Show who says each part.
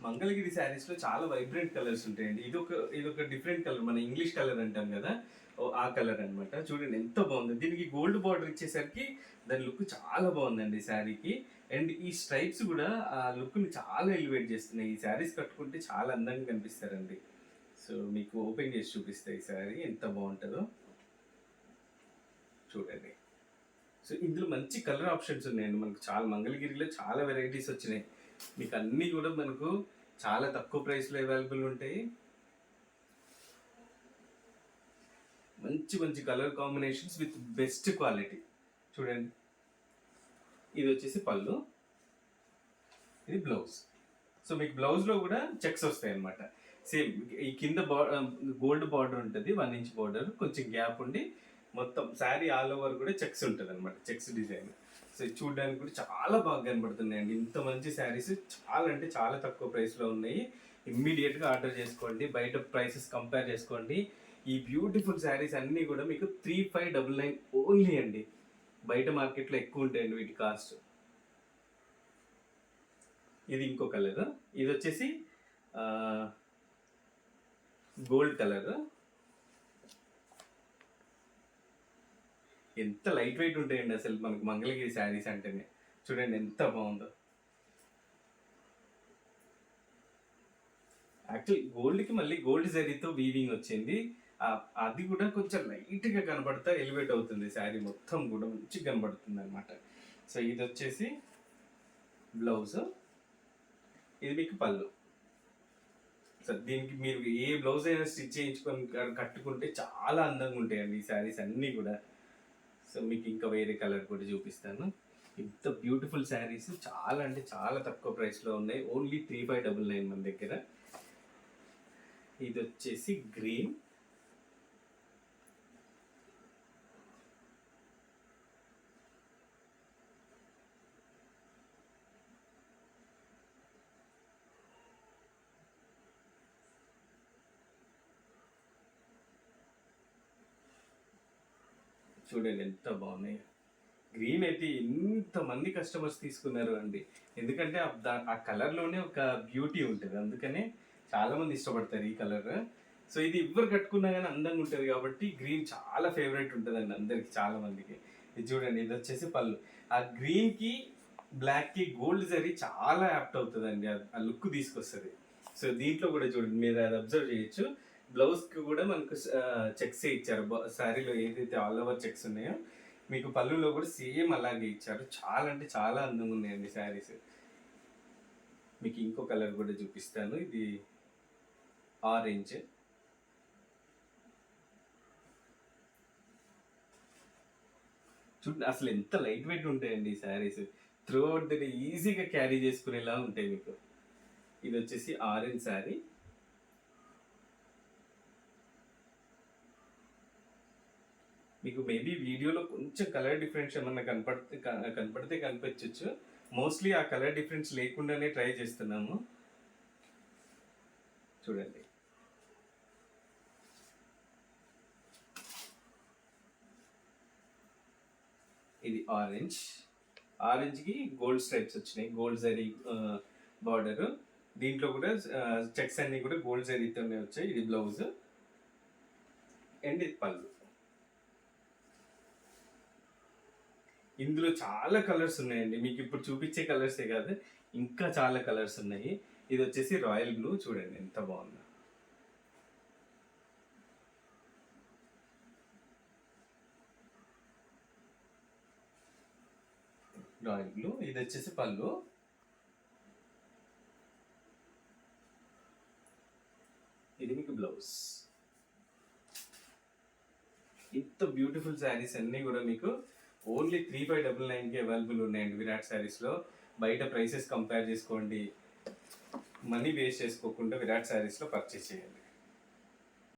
Speaker 1: మంగళగిరి శారీస్లో చాలా vibrant colours ఉంటాయండి. ఇదొక డిఫరెంట్ కలర్, మన ఇంగ్లీష్ కలర్ అంటాం కదా, ఆ కలర్ అనమాట. చూడండి ఎంత బాగుంది. దీనికి గోల్డ్ బార్డర్ ఇచ్చేసరికి దాని లుక్ చాలా బాగుందండి శారీకి. అండ్ ఈ స్ట్రైప్స్ కూడా ఆ లుక్ని చాలా ఎలివేట్ చేస్తున్నాయి. ఈ శారీస్ కట్టుకుంటే చాలా అందంగా కనిపిస్తారండి. సో మీకు ఓపెన్ చేసి చూపిస్తాయి ఈ శారీ ఎంత బాగుంటుందో చూడండి. సో ఇందులో మంచి కలర్ ఆప్షన్స్ ఉన్నాయండి. మనకు చాలా మంగళగిరిలో చాలా వెరైటీస్ వచ్చినాయి. మీకు అన్నీ కూడా మనకు చాలా తక్కువ ప్రైస్లో అవైలబుల్ ఉంటాయి. మంచి మంచి colour combinations with best quality. చూడండి, ఇది వచ్చేసి పళ్ళు, ఇది బ్లౌజ్. సో మీకు బ్లౌజ్లో కూడా చెక్స్ వస్తాయి అన్నమాట. సేమ్ ఈ కింద గోల్డ్ బార్డర్ ఉంటుంది, 1 ఇంచ్ బార్డర్, కొంచెం గ్యాప్ ఉండి మొత్తం శారీ ఆల్ ఓవర్ కూడా చెక్స్ ఉంటుంది అనమాట, చెక్స్ డిజైన్. సో చూడడానికి కూడా చాలా బాగా కనబడుతున్నాయండి. ఇంత మంచి శారీస్ చాలా అంటే చాలా తక్కువ ప్రైస్లో ఉన్నాయి. ఇమ్మీడియట్గా ఆర్డర్ చేసుకోండి, బయట ప్రైసెస్ కంపేర్ చేసుకోండి. ఈ బ్యూటిఫుల్ శారీస్ అన్నీ కూడా మీకు 3599 ఓన్లీ అండి. బయట మార్కెట్లో ఎక్కువ ఉంటాయండి వీటి కాస్ట్. ఇది ఇంకో కలర్, ఇది వచ్చేసి గోల్డ్ కలర్. ఎంత లైట్ వెయిట్ ఉంటాయండి అసలు మనకు మంగళగిరి శారీస్ అంటేనే. చూడండి ఎంత బాగుందో. యాక్చువల్ గోల్డ్కి మళ్ళీ గోల్డ్ జరీతో వీవింగ్ వచ్చింది. అది కూడా కొంచెం లైట్గా కనబడతా ఎలివేట్ అవుతుంది శారీ మొత్తం కూడా మంచిగా కనబడుతుంది అనమాట. సో ఇది వచ్చేసి బ్లౌజ్, ఇది మీకు పళ్ళు. సో దీనికి మీరు ఏ బ్లౌజ్ అయినా స్టిచ్ చేయించుకొని కట్టుకుంటే చాలా అందంగా ఉంటాయండి ఈ శారీస్ అన్నీ కూడా. సో మీకు ఇంకా వేరే కలర్ కూడా చూపిస్తాను. ఇంత బ్యూటిఫుల్ శారీస్ చాలా అంటే చాలా తక్కువ ప్రైస్లో ఉన్నాయి. ఓన్లీ 3599 మన దగ్గర. ఇది వచ్చేసి గ్రీన్, చూడండి ఎంత బాగున్నాయి. గ్రీన్ అయితే ఎంతమంది కస్టమర్స్ తీసుకున్నారు అండి. ఎందుకంటే ఆ కలర్లోనే ఒక బ్యూటీ ఉంటుంది, అందుకనే చాలామంది ఇష్టపడతారు ఈ కలర్. సో ఇది ఎవరు కట్టుకున్నా కానీ అందంగా ఉంటుంది కాబట్టి గ్రీన్ చాలా ఫేవరెట్ ఉంటుందండి అందరికి, చాలా మందికి. ఇది చూడండి, ఇది వచ్చేసి పళ్ళు. ఆ గ్రీన్కి బ్లాక్కి గోల్డ్ జరీ చాలా యాప్ట్ అవుతుందండి, ఆ లుక్ తీసుకొస్తుంది. సో దీంట్లో కూడా చూడండి, మీరు అది అబ్జర్వ్ చేయొచ్చు. బ్లౌజ్కి కూడా మనకు చెక్స్ ఇచ్చారు. శారీలో ఏదైతే ఆల్ ఓవర్ చెక్స్ ఉన్నాయో మీకు పళ్ళులో కూడా సేమ్ అలాగే ఇచ్చారు. చాలా అంటే చాలా అందంగా ఉన్నాయండి శారీస్. మీకు ఇంకో కలర్ కూడా చూపిస్తాను, ఇది ఆరెంజ్. చూడండి అసలు ఎంత లైట్ వెయిట్ ఉంటాయండి ఈ saris. Through out the day ఈజీగా క్యారీ చేసుకునేలా ఉంటాయి మీకు. ఇది వచ్చేసి ఆరెంజ్ శారీ. మీకు మేబీ వీడియోలో కొంచెం కలర్ డిఫరెన్స్ ఏమన్నా కనపడితే కనిపించవచ్చు. మోస్ట్లీ ఆ కలర్ డిఫరెన్స్ లేకుండానే ట్రై చేస్తున్నాము. చూడండి, ఇది ఆరెంజ్. ఆరెంజ్కి గోల్డ్ స్ట్రైప్స్ వచ్చినాయి, గోల్డ్ జరీ బార్డర్. దీంట్లో కూడా చెక్స్ అన్ని కూడా గోల్డ్ జరీతోనే వచ్చాయి. ఇది బ్లౌజ్ అండ్ ఇది పళ్ళు. ఇందులో చాలా కలర్స్ ఉన్నాయండి. మీకు ఇప్పుడు చూపించే కలర్సే కాదు, ఇంకా చాలా కలర్స్ ఉన్నాయి. ఇది వచ్చేసి రాయల్ బ్లూ. చూడండి ఎంత బాగుందో. Royal blue. ఇది వచ్చేసి పళ్ళు, ఇది మీకు బ్లౌజ్. ఇంత బ్యూటిఫుల్ శారీస్ అన్నీ కూడా మీకు ఓన్లీ 3599కి అవైలబుల్ ఉన్నాయండి విరాట్ శారీస్లో. బయట ప్రైసెస్ కంపేర్ చేసుకోండి, మనీ వేస్ట్ చేసుకోకుండా విరాట్ శారీస్లో పర్చేస్ చేయండి.